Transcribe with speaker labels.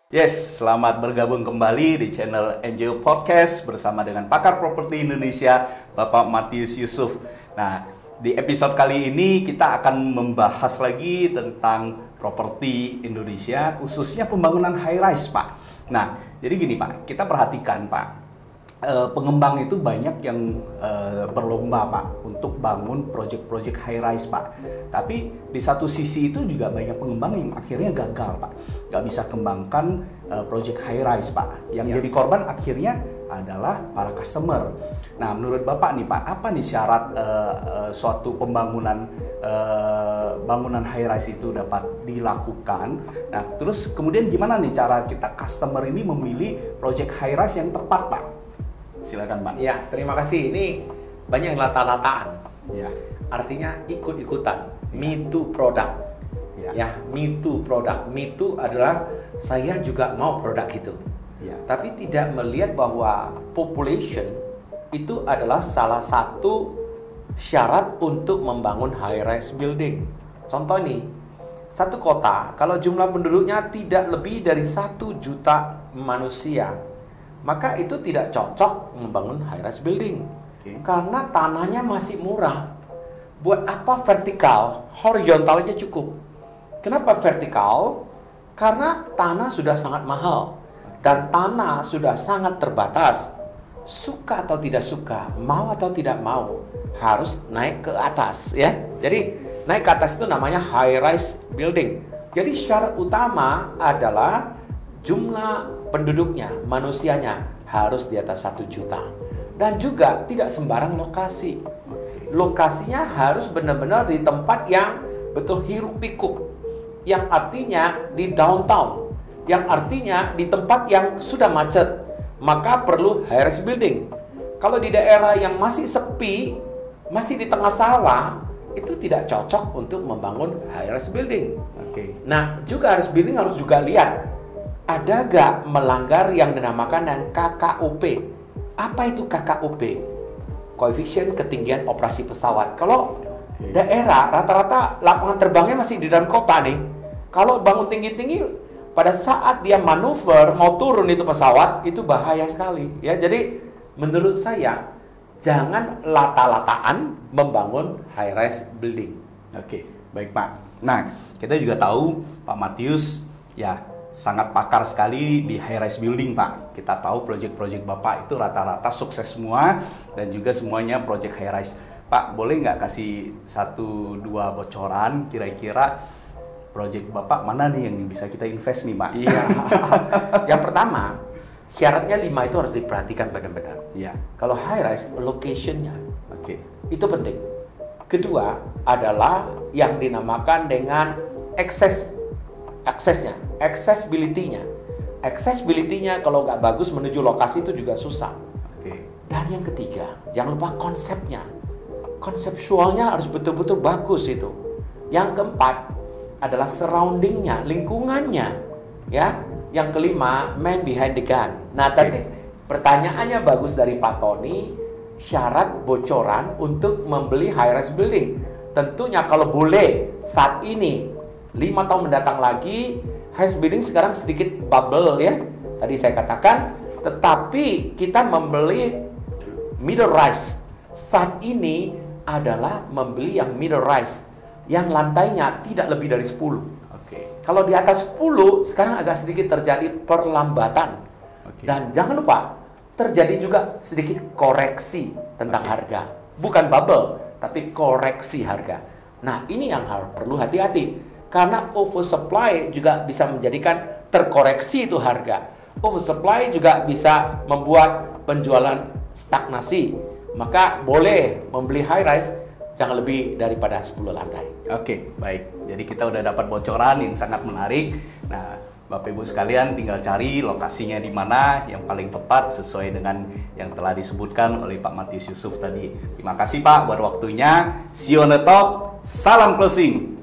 Speaker 1: Yes, selamat bergabung kembali di channel NJO Podcast bersama dengan pakar properti Indonesia, Bapak Matius Yusuf. Nah, di episode kali ini kita akan membahas lagi tentang properti Indonesia, khususnya pembangunan high rise, Pak. Nah, jadi gini, Pak, kita perhatikan, Pak. Pengembang itu banyak yang berlomba, Pak, untuk bangun proyek-proyek high rise, Pak. Tapi di satu sisi itu juga banyak pengembang yang akhirnya gagal, Pak. Nggak bisa kembangkan proyek high rise, Pak. Yang jadi korban akhirnya adalah para customer. Nah, menurut Bapak nih, Pak, apa nih syarat suatu pembangunan bangunan high rise itu dapat dilakukan? Nah, terus kemudian gimana nih cara kita customer ini memilih proyek high rise yang tepat, Pak? Silakan, Pak.
Speaker 2: Ya, terima kasih. Ini banyak lata-lataan.
Speaker 1: Ya.
Speaker 2: Artinya ikut-ikutan. Me too product. Ya, me too product. Me too adalah saya juga mau produk itu.
Speaker 1: Ya.
Speaker 2: Tapi tidak melihat bahwa population itu adalah salah satu syarat untuk membangun high rise building. Contoh nih, satu kota kalau jumlah penduduknya tidak lebih dari 1 juta manusia, maka itu tidak cocok membangun high rise building. Karena tanahnya masih murah. Buat apa vertikal? Horizontalnya cukup. Kenapa vertikal? Karena tanah sudah sangat mahal dan tanah sudah sangat terbatas. Suka atau tidak suka, mau atau tidak mau, harus naik ke atas, ya. Jadi naik ke atas itu namanya high rise building. Jadi syarat utama adalah jumlah penduduknya, manusianya harus di atas 1 juta. Dan juga tidak sembarang lokasi. Lokasinya harus benar-benar di tempat yang betul hiruk pikuk. Yang artinya di downtown. Yang artinya di tempat yang sudah macet. Maka perlu high rise building. Kalau di daerah yang masih sepi, masih di tengah sawah, itu tidak cocok untuk membangun high rise building. Nah, juga high rise building harus juga lihat, ada gak melanggar yang dinamakan dengan KKUP? Apa itu KKUP? Koefisien ketinggian operasi pesawat. Kalau daerah rata-rata lapangan terbangnya masih di dalam kota nih. Kalau bangun tinggi-tinggi, pada saat dia manuver mau turun itu pesawat, itu bahaya sekali. Ya, jadi menurut saya jangan lata-lataan membangun high rise building.
Speaker 1: Oke, baik, Pak. Nah, kita juga tahu Pak Matius ya sangat pakar sekali di high rise building, Pak. Kita tahu proyek-proyek Bapak itu rata-rata sukses semua dan juga semuanya proyek high rise. Pak, boleh nggak kasih 1-2 bocoran kira-kira proyek Bapak mana nih yang bisa kita invest nih, Pak?
Speaker 2: Iya. Yang pertama, syaratnya 5 itu harus diperhatikan benar-benar.
Speaker 1: Iya.
Speaker 2: Kalau high rise, location-nya. Itu penting. Kedua adalah yang dinamakan dengan aksesnya, accessibility-nya. Accessibility-nya kalau nggak bagus menuju lokasi itu juga susah. Dan yang ketiga, jangan lupa konsepnya. Konseptualnya harus betul-betul bagus itu. Yang keempat adalah surrounding-nya, lingkungannya. Ya. Yang kelima, man behind the gun. Nah, tadi pertanyaannya bagus dari Pak Tony, syarat bocoran untuk membeli high rise building. Tentunya kalau boleh saat ini 5 tahun mendatang lagi, high building sekarang sedikit bubble, ya. Tadi saya katakan, tetapi kita membeli middle rise. Saat ini adalah membeli yang middle rise, yang lantainya tidak lebih dari 10. Kalau di atas 10, sekarang agak sedikit terjadi perlambatan. Dan jangan lupa, terjadi juga sedikit koreksi tentang harga. Bukan bubble, tapi koreksi harga. Nah, ini yang perlu hati-hati. Karena oversupply juga bisa menjadikan terkoreksi itu harga. Oversupply juga bisa membuat penjualan stagnasi. Maka boleh membeli high rise jangan lebih daripada 10 lantai.
Speaker 1: Oke, baik. Jadi kita udah dapat bocoran yang sangat menarik. Nah, Bapak Ibu sekalian tinggal cari lokasinya di mana yang paling tepat sesuai dengan yang telah disebutkan oleh Pak Matius Yusuf tadi. Terima kasih, Pak, buat waktunya. See you on the top. Salam closing.